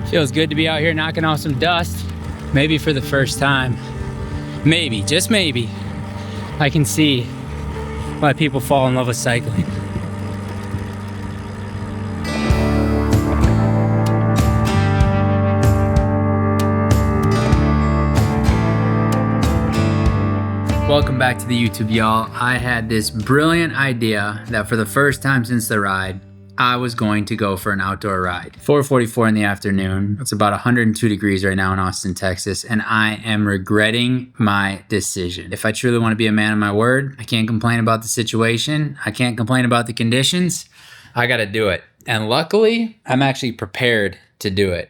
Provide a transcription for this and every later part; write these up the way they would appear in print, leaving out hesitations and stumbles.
Feels good to be out here knocking off some dust. Maybe for the first time, maybe, just maybe, I can see why people fall in love with cycling. Welcome back to the YouTube, y'all. I had this brilliant idea that for the first time since the ride, I was going to go for an outdoor ride. 4:44 in the afternoon. It's about 102 degrees right now in Austin, Texas, and I am regretting my decision. If I truly want to be a man of my word, I can't complain about the situation. I can't complain about the conditions. I got to do it. And luckily, I'm actually prepared to do it.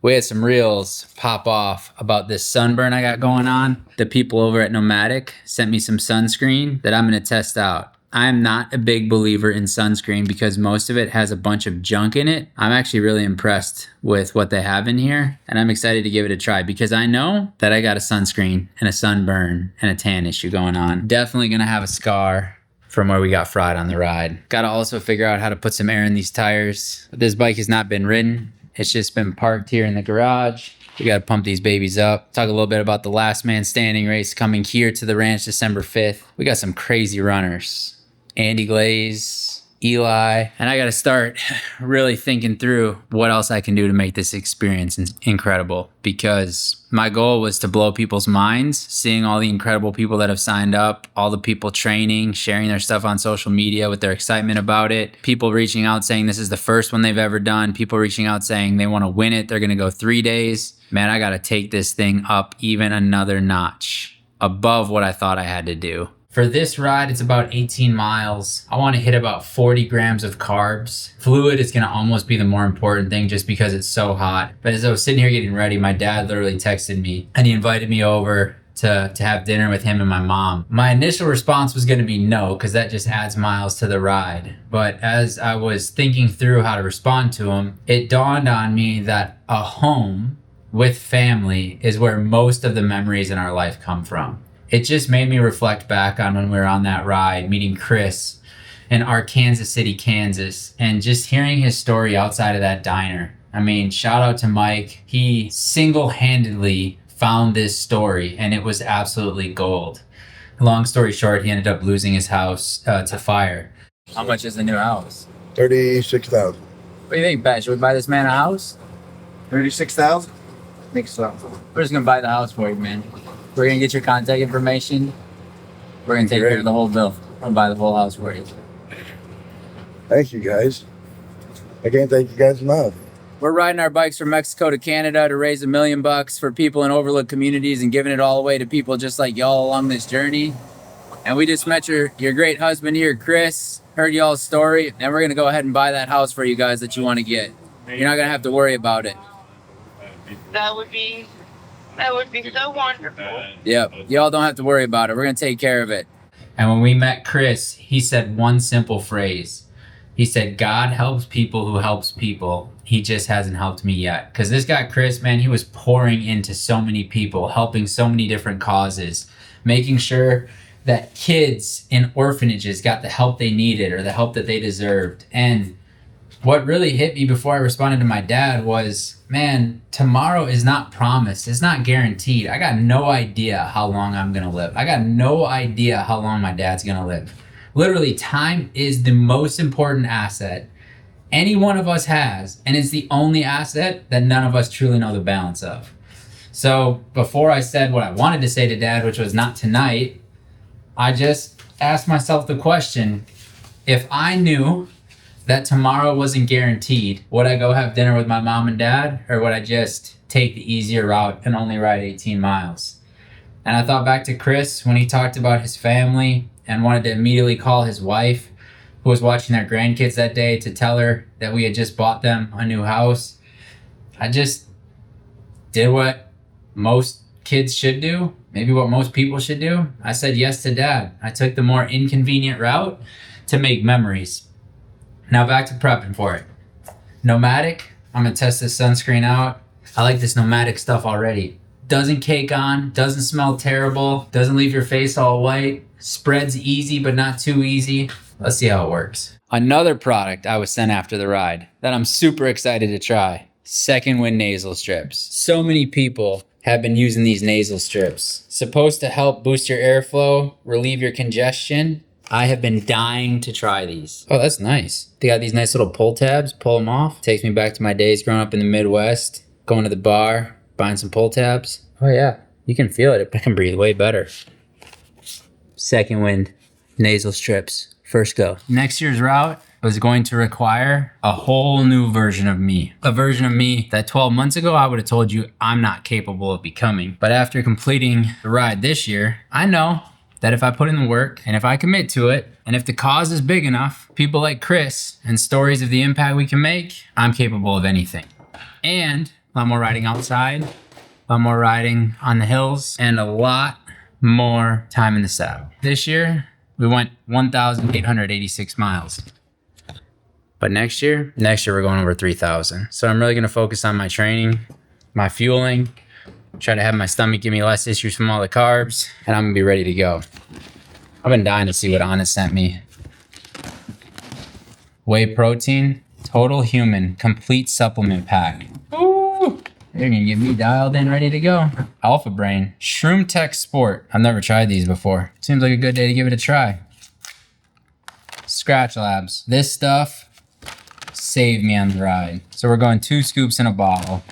We had some reels pop off about this sunburn I got going on. The people over at Nomadic sent me some sunscreen that I'm going to test out. I'm not a big believer in sunscreen because most of it has a bunch of junk in it. I'm actually really impressed with what they have in here, and I'm excited to give it a try because I know that I got a sunscreen and a sunburn and a tan issue going on. Definitely gonna have a scar from where we got fried on the ride. Gotta also figure out how to put some air in these tires. This bike has not been ridden. It's just been parked here in the garage. We gotta pump these babies up. Talk a little bit about the Last Man Standing race coming here to the ranch December 5th. We got some crazy runners. Andy Glaze, Eli, and I got to start really thinking through what else I can do to make this experience incredible, because my goal was to blow people's minds, seeing all the incredible people that have signed up, all the people training, sharing their stuff on social media with their excitement about it, people reaching out saying this is the first one they've ever done, people reaching out saying they want to win it, they're going to go 3 days. Man, I got to take this thing up even another notch above what I thought I had to do. For this ride, it's about 18 miles. I want to hit about 40 grams of carbs. Fluid is going to almost be the more important thing just because it's so hot. But as I was sitting here getting ready, my dad literally texted me and he invited me over to have dinner with him and my mom. My initial response was going to be no, because that just adds miles to the ride. But as I was thinking through how to respond to him, it dawned on me that a home with family is where most of the memories in our life come from. It just made me reflect back on when we were on that ride, meeting Chris in Arkansas City, Kansas, and just hearing his story outside of that diner. I mean, shout out to Mike. He single-handedly found this story, and it was absolutely gold. Long story short, he ended up losing his house to fire. How much is the new house? $36,000. What do you think, Pat? Should we buy this man a house? $36,000? I think so. We're just gonna buy the house for you, man. We're gonna get your contact information. We're gonna take care of the whole bill. I'll buy the whole house for you. Thank you, guys. I can't thank you guys enough. We're riding our bikes from Mexico to Canada to raise $1 million for people in overlooked communities and giving it all away to people just like y'all along this journey. And we just met your great husband here, Chris. Heard y'all's story, and we're gonna go ahead and buy that house for you guys that you want to get. You're not gonna have to worry about it. That would be so wonderful. Yep, y'all don't have to worry about it. We're gonna take care of it. And when we met Chris, he said one simple phrase. He said, God helps people who helps people. He just hasn't helped me yet. Because this guy, Chris, man, he was pouring into so many people, helping so many different causes, making sure that kids in orphanages got the help they needed or the help that they deserved. And what really hit me before I responded to my dad was, man, tomorrow is not promised. It's not guaranteed. I got no idea how long I'm going to live. I got no idea how long my dad's going to live. Literally, time is the most important asset any one of us has, and it's the only asset that none of us truly know the balance of. So before I said what I wanted to say to Dad, which was not tonight, I just asked myself the question, if I knew that tomorrow wasn't guaranteed, would I go have dinner with my mom and dad, or would I just take the easier route and only ride 18 miles? And I thought back to Chris when he talked about his family and wanted to immediately call his wife, who was watching their grandkids that day, to tell her that we had just bought them a new house. I just did what most kids should do, maybe what most people should do. I said yes to Dad. I took the more inconvenient route to make memories. Now back to prepping for it. Nomadic, I'm gonna test this sunscreen out. I like this Nomadic stuff already. Doesn't cake on, doesn't smell terrible, doesn't leave your face all white, spreads easy but not too easy. Let's see how it works. Another product I was sent after the ride that I'm super excited to try. second wind nasal strips. So many people have been using these nasal strips. Supposed to help boost your airflow, relieve your congestion. I have been dying to try these. Oh, that's nice. They got these nice little pull tabs, pull them off. Takes me back to my days growing up in the Midwest, going to the bar, buying some pull tabs. Oh yeah, you can feel it. I can breathe way better. Second wind nasal strips, first go. Next year's route was going to require a whole new version of me. A version of me that 12 months ago, I would have told you I'm not capable of becoming. But after completing the ride this year, I know that if I put in the work and if I commit to it, and if the cause is big enough, people like Chris and stories of the impact we can make, I'm capable of anything. And a lot more riding outside, a lot more riding on the hills, and a lot more time in the saddle. This year, we went 1,886 miles. But next year we're going over 3,000. So I'm really gonna focus on my training, my fueling, try to have my stomach give me less issues from all the carbs, and I'm gonna be ready to go. I've been dying to see what Honest sent me. Whey protein, total human, complete supplement pack. Ooh, they're gonna get me dialed in, ready to go. Alpha Brain, Shroom Tech Sport. I've never tried these before. Seems like a good day to give it a try. Scratch Labs. This stuff saved me on the ride. So we're going 2 scoops in a bottle.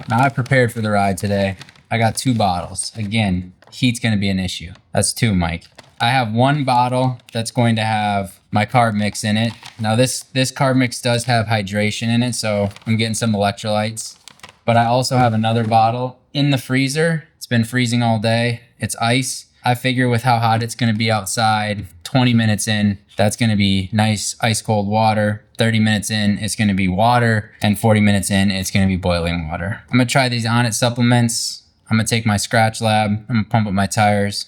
Now I prepared for the ride today. I got 2 bottles. Again, heat's gonna be an issue. That's 2, Mike. I have 1 bottle that's going to have my carb mix in it. Now this carb mix does have hydration in it, so I'm getting some electrolytes. But I also have another bottle in the freezer. It's been freezing all day. It's ice. I figure with how hot it's gonna be outside, 20 minutes in, that's gonna be nice ice cold water. 30 minutes in, it's gonna be water. And 40 minutes in, it's gonna be boiling water. I'm gonna try these Onnit supplements. I'm gonna take my Scratch Lab. I'm gonna pump up my tires.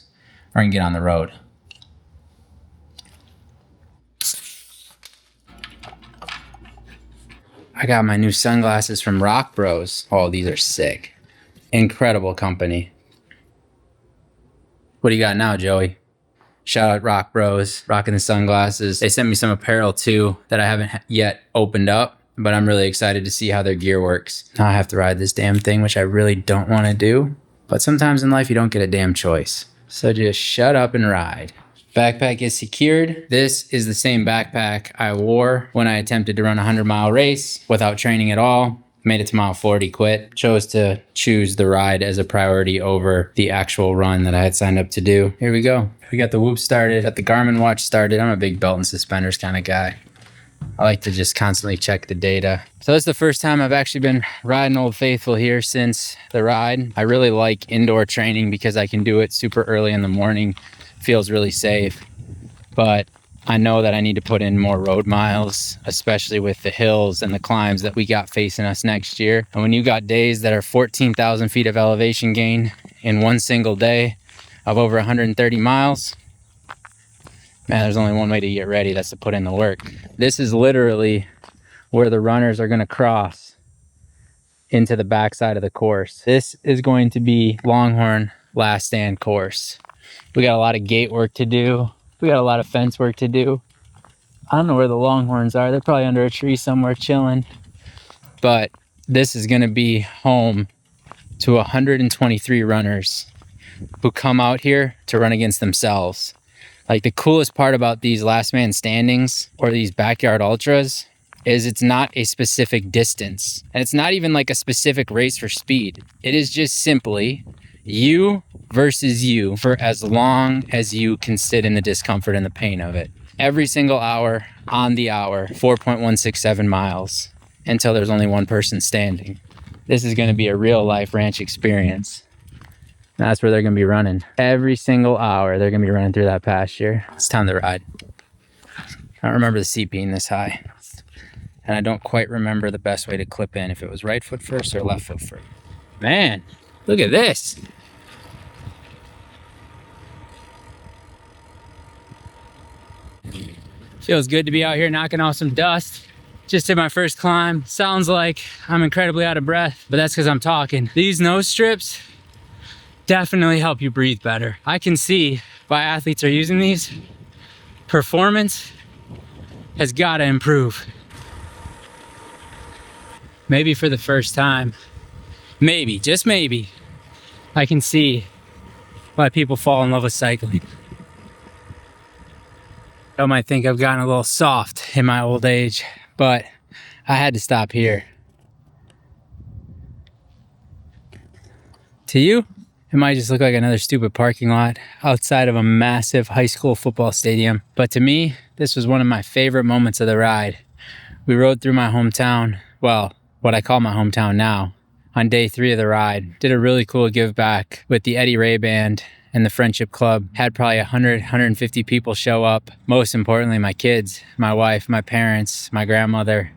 We're gonna get on the road. I got my new sunglasses from Rock Bros. Oh, these are sick. Incredible company. What do you got now, Joey? Shout out Rock Bros, rocking the sunglasses. They sent me some apparel too that I haven't yet opened up, but I'm really excited to see how their gear works. Now I have to ride this damn thing, which I really don't want to do. But sometimes in life you don't get a damn choice. So just shut up and ride. Backpack is secured. This is the same backpack I wore when I attempted to run a 100-mile race without training at all. Made it to mile 40, quit. Chose to choose the ride as a priority over the actual run that I had signed up to do. Here we go. We got the Whoop started, got the Garmin watch started. I'm a big belt and suspenders kind of guy. I like to just constantly check the data. So this is the first time I've actually been riding Old Faithful here since the ride. I really like indoor training because I can do it super early in the morning. Feels really safe. But I know that I need to put in more road miles, especially with the hills and the climbs that we got facing us next year. And when you got days that are 14,000 feet of elevation gain in one single day of over 130 miles, man, there's only one way to get ready. That's to put in the work. This is literally where the runners are going to cross into the backside of the course. This is going to be Longhorn Last Stand course. We got a lot of gate work to do. We got a lot of fence work to do. I don't know where the Longhorns are. They're probably under a tree somewhere chilling. But this is going to be home to 123 runners who come out here to run against themselves. Like, the coolest part about these last man standings or these backyard ultras is it's not a specific distance. And it's not even like a specific race for speed. It is just simply you versus you for as long as you can sit in the discomfort and the pain of it. Every single hour, on the hour, 4.167 miles until there's only one person standing. This is going to be a real life ranch experience. And that's where they're going to be running. Every single hour, they're going to be running through that pasture. It's time to ride. I don't remember the seat being this high. And I don't quite remember the best way to clip in, if it was right foot first or left foot first. Man, look at this. Feels good to be out here knocking off some dust. Just did my first climb. Sounds like I'm incredibly out of breath, but that's because I'm talking. These nose strips definitely help you breathe better. I can see why athletes are using these. Performance has got to improve. maybe for the first time, maybe, just maybe, I can see why people fall in love with cycling. I might think I've gotten a little soft in my old age, but I had to stop here. To you, it might just look like another stupid parking lot outside of a massive high school football stadium. But to me, this was one of my favorite moments of the ride. We rode through my hometown, well, what I call my hometown now, on day 3 of the ride. Did a really cool give back with the Eddie Ray Band and the Friendship Club. Had probably 100, 150 people show up. Most importantly, my kids, my wife, my parents, my grandmother,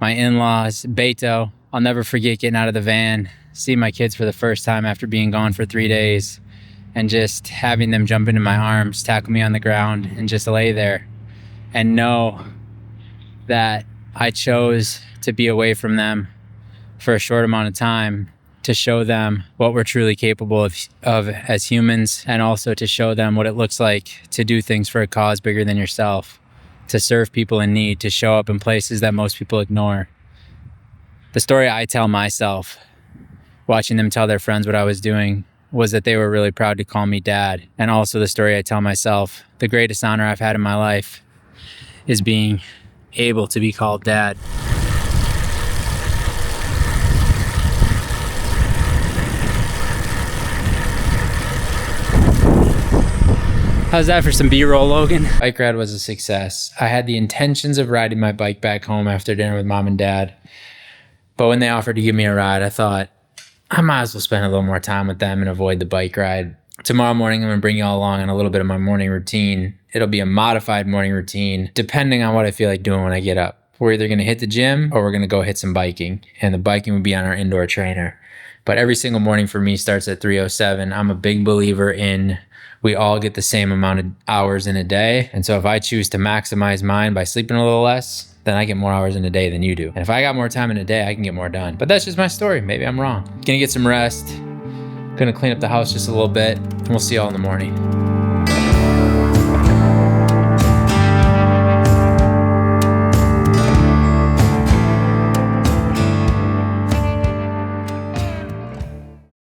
my in-laws, Beto. I'll never forget getting out of the van, see my kids for the first time after being gone for 3 days, and just having them jump into my arms, tackle me on the ground, and just lay there and know that I chose to be away from them for a short amount of time to show them what we're truly capable of as humans, and also to show them what it looks like to do things for a cause bigger than yourself, to serve people in need, to show up in places that most people ignore. The story I tell myself, watching them tell their friends what I was doing, was that they were really proud to call me dad. And also the story I tell myself, the greatest honor I've had in my life is being able to be called dad. How's that for some B-roll, Logan? Bike ride was a success. I had the intentions of riding my bike back home after dinner with mom and dad. But when they offered to give me a ride, I thought, I might as well spend a little more time with them and avoid the bike ride. Tomorrow morning, I'm gonna bring you all along on a little bit of my morning routine. It'll be a modified morning routine, depending on what I feel like doing when I get up. We're either gonna hit the gym or we're gonna go hit some biking. And the biking would be on our indoor trainer. But every single morning for me starts at 3:07. I'm a big believer in we all get the same amount of hours in a day. And so if I choose to maximize mine by sleeping a little less, then I get more hours in a day than you do. And if I got more time in a day, I can get more done. But that's just my story. Maybe I'm wrong. Gonna get some rest. Gonna clean up the house just a little bit. And we'll see y'all in the morning.